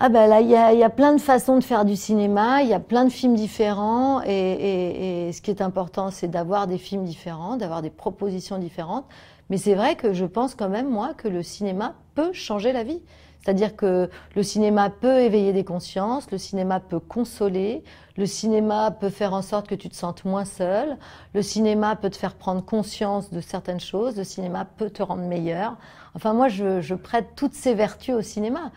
Ah ben là, il y a plein de façons de faire du cinéma, il y a plein de films différents et ce qui est important, c'est d'avoir des films différents, d'avoir des propositions différentes. Mais c'est vrai que je pense quand même, moi, que le cinéma peut changer la vie. C'est-à-dire que le cinéma peut éveiller des consciences, le cinéma peut consoler, le cinéma peut faire en sorte que tu te sentes moins seul, le cinéma peut te faire prendre conscience de certaines choses, le cinéma peut te rendre meilleur. Enfin, moi, je prête toutes ces vertus au cinéma.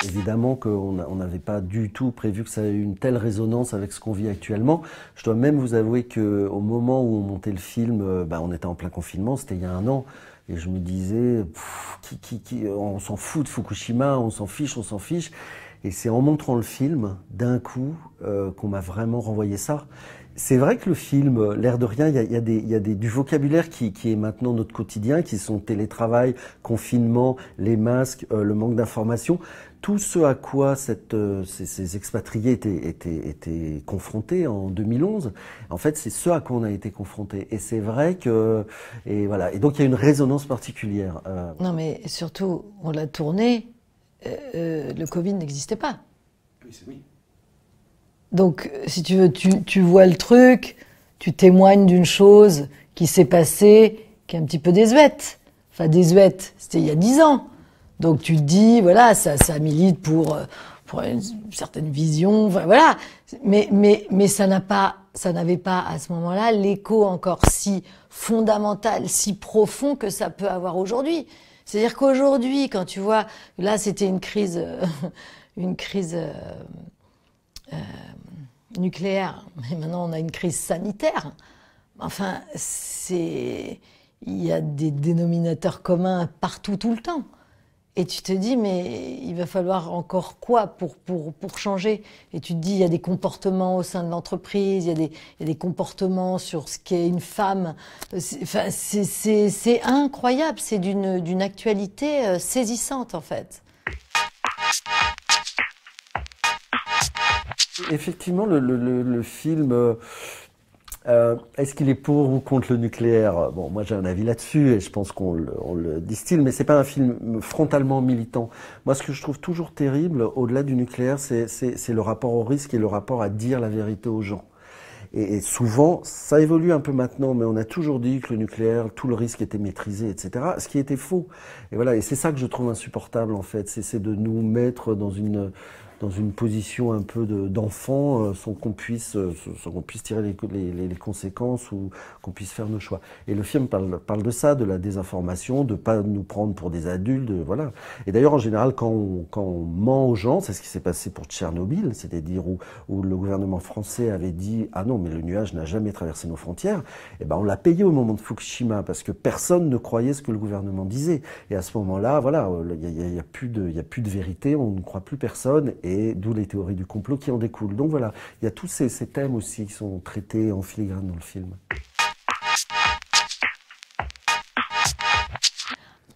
Évidemment qu'on n'avait pas du tout prévu que ça ait une telle résonance avec ce qu'on vit actuellement. Je dois même vous avouer qu'au moment où on montait le film, on était en plein confinement, c'était il y a 1 an, et je me disais, on s'en fout de Fukushima, on s'en fiche, on s'en fiche. Et c'est en montrant le film, d'un coup, qu'on m'a vraiment renvoyé ça. C'est vrai que le film, l'air de rien, il y a du vocabulaire qui est maintenant notre quotidien, qui sont télétravail, confinement, les masques, le manque d'information. Tout ce à quoi ces expatriés étaient confrontés en 2011, en fait, c'est ce à quoi on a été confrontés. Et c'est vrai que, et voilà. Et donc il y a une résonance particulière. Non, mais surtout, on l'a tourné, le Covid n'existait pas. Oui, c'est oui. Donc, si tu veux, tu vois le truc, tu témoignes d'une chose qui s'est passée, qui est un petit peu désuète. Enfin, désuète, c'était il y a 10 ans. Donc, tu te dis, voilà, ça milite pour une certaine vision, enfin, voilà. Mais ça n'avait pas, à ce moment-là, l'écho encore si fondamental, si profond que ça peut avoir aujourd'hui. C'est-à-dire qu'aujourd'hui, quand tu vois, là, c'était une crise, nucléaire, mais maintenant on a une crise sanitaire. Enfin, il y a des dénominateurs communs partout, tout le temps. Et tu te dis, mais il va falloir encore quoi pour changer? Et tu te dis, il y a des comportements au sein de l'entreprise, il y a des comportements sur ce qu'est une femme. C'est incroyable, c'est d'une actualité saisissante en fait. Effectivement, le film, est-ce qu'il est pour ou contre le nucléaire? Bon, moi j'ai un avis là-dessus et je pense qu'on le distille, mais c'est pas un film frontalement militant. Moi, ce que je trouve toujours terrible, au-delà du nucléaire, c'est le rapport au risque et le rapport à dire la vérité aux gens. Et souvent, ça évolue un peu maintenant, mais on a toujours dit que le nucléaire, tout le risque était maîtrisé, etc. Ce qui était faux. Et voilà, et c'est ça que je trouve insupportable en fait, c'est de nous mettre dans une position un peu d'enfant sans qu'on puisse tirer les conséquences ou qu'on puisse faire nos choix. Et le film parle de ça, de la désinformation, de pas nous prendre pour des adultes, voilà. Et d'ailleurs, en général, quand on ment aux gens, c'est ce qui s'est passé pour Tchernobyl, c'est-à-dire où le gouvernement français avait dit « Ah non, mais le nuage n'a jamais traversé nos frontières », et ben on l'a payé au moment de Fukushima, parce que personne ne croyait ce que le gouvernement disait. Et à ce moment-là, voilà, il y a plus de vérité, on ne croit plus personne, et d'où les théories du complot qui en découlent. Donc voilà, il y a tous ces thèmes aussi qui sont traités en filigrane dans le film.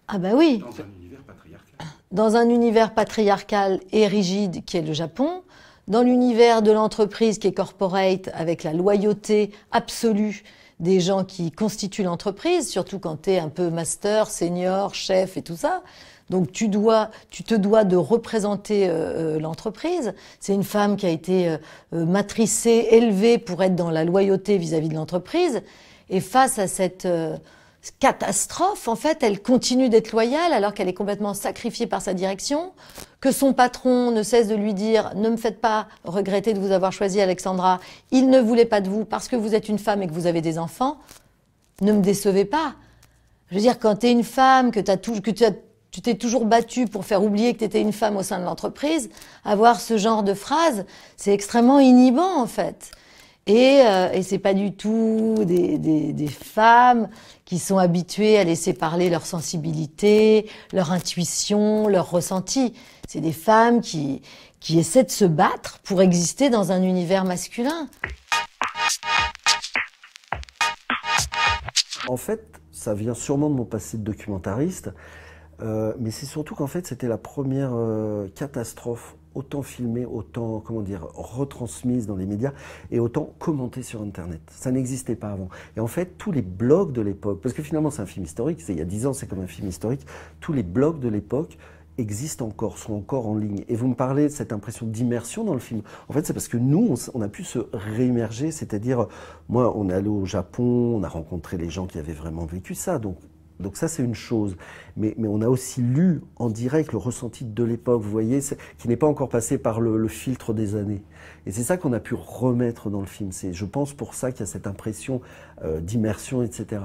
Ah bah oui. Dans un univers patriarcal. Dans un univers patriarcal et rigide qui est le Japon, dans l'univers de l'entreprise qui est corporate avec la loyauté absolue des gens qui constituent l'entreprise, surtout quand tu es un peu master, senior, chef et tout ça. Donc tu te dois de représenter l'entreprise. C'est une femme qui a été matricée, élevée pour être dans la loyauté vis-à-vis de l'entreprise. Et face à cette catastrophe, en fait, elle continue d'être loyale alors qu'elle est complètement sacrifiée par sa direction, que son patron ne cesse de lui dire « Ne me faites pas regretter de vous avoir choisi, Alexandra. Il ne voulait pas de vous parce que vous êtes une femme et que vous avez des enfants. Ne me décevez pas. » Je veux dire, quand tu es une femme, que tu t'es toujours battue pour faire oublier que tu étais une femme au sein de l'entreprise, avoir ce genre de phrase, c'est extrêmement inhibant en fait. Et c'est pas du tout des femmes qui sont habituées à laisser parler leur sensibilité, leur intuition, leur ressenti. C'est des femmes qui essaient de se battre pour exister dans un univers masculin. En fait, ça vient sûrement de mon passé de documentariste, mais c'est surtout qu'en fait, c'était la première catastrophe autant filmées, autant, comment dire, retransmises dans les médias et autant commentées sur Internet. Ça n'existait pas avant. Et en fait, tous les blogs de l'époque, parce que finalement c'est un film historique, il y a 10 ans c'est comme un film historique, tous les blogs de l'époque existent encore, sont encore en ligne. Et vous me parlez de cette impression d'immersion dans le film. En fait, c'est parce que nous, on a pu se réimmerger, c'est-à-dire, moi, on est allé au Japon, on a rencontré les gens qui avaient vraiment vécu ça, donc ça, c'est une chose. Mais on a aussi lu en direct le ressenti de l'époque, vous voyez, qui n'est pas encore passé par le filtre des années. Et c'est ça qu'on a pu remettre dans le film. C'est, je pense, pour ça qu'il y a cette impression d'immersion, etc.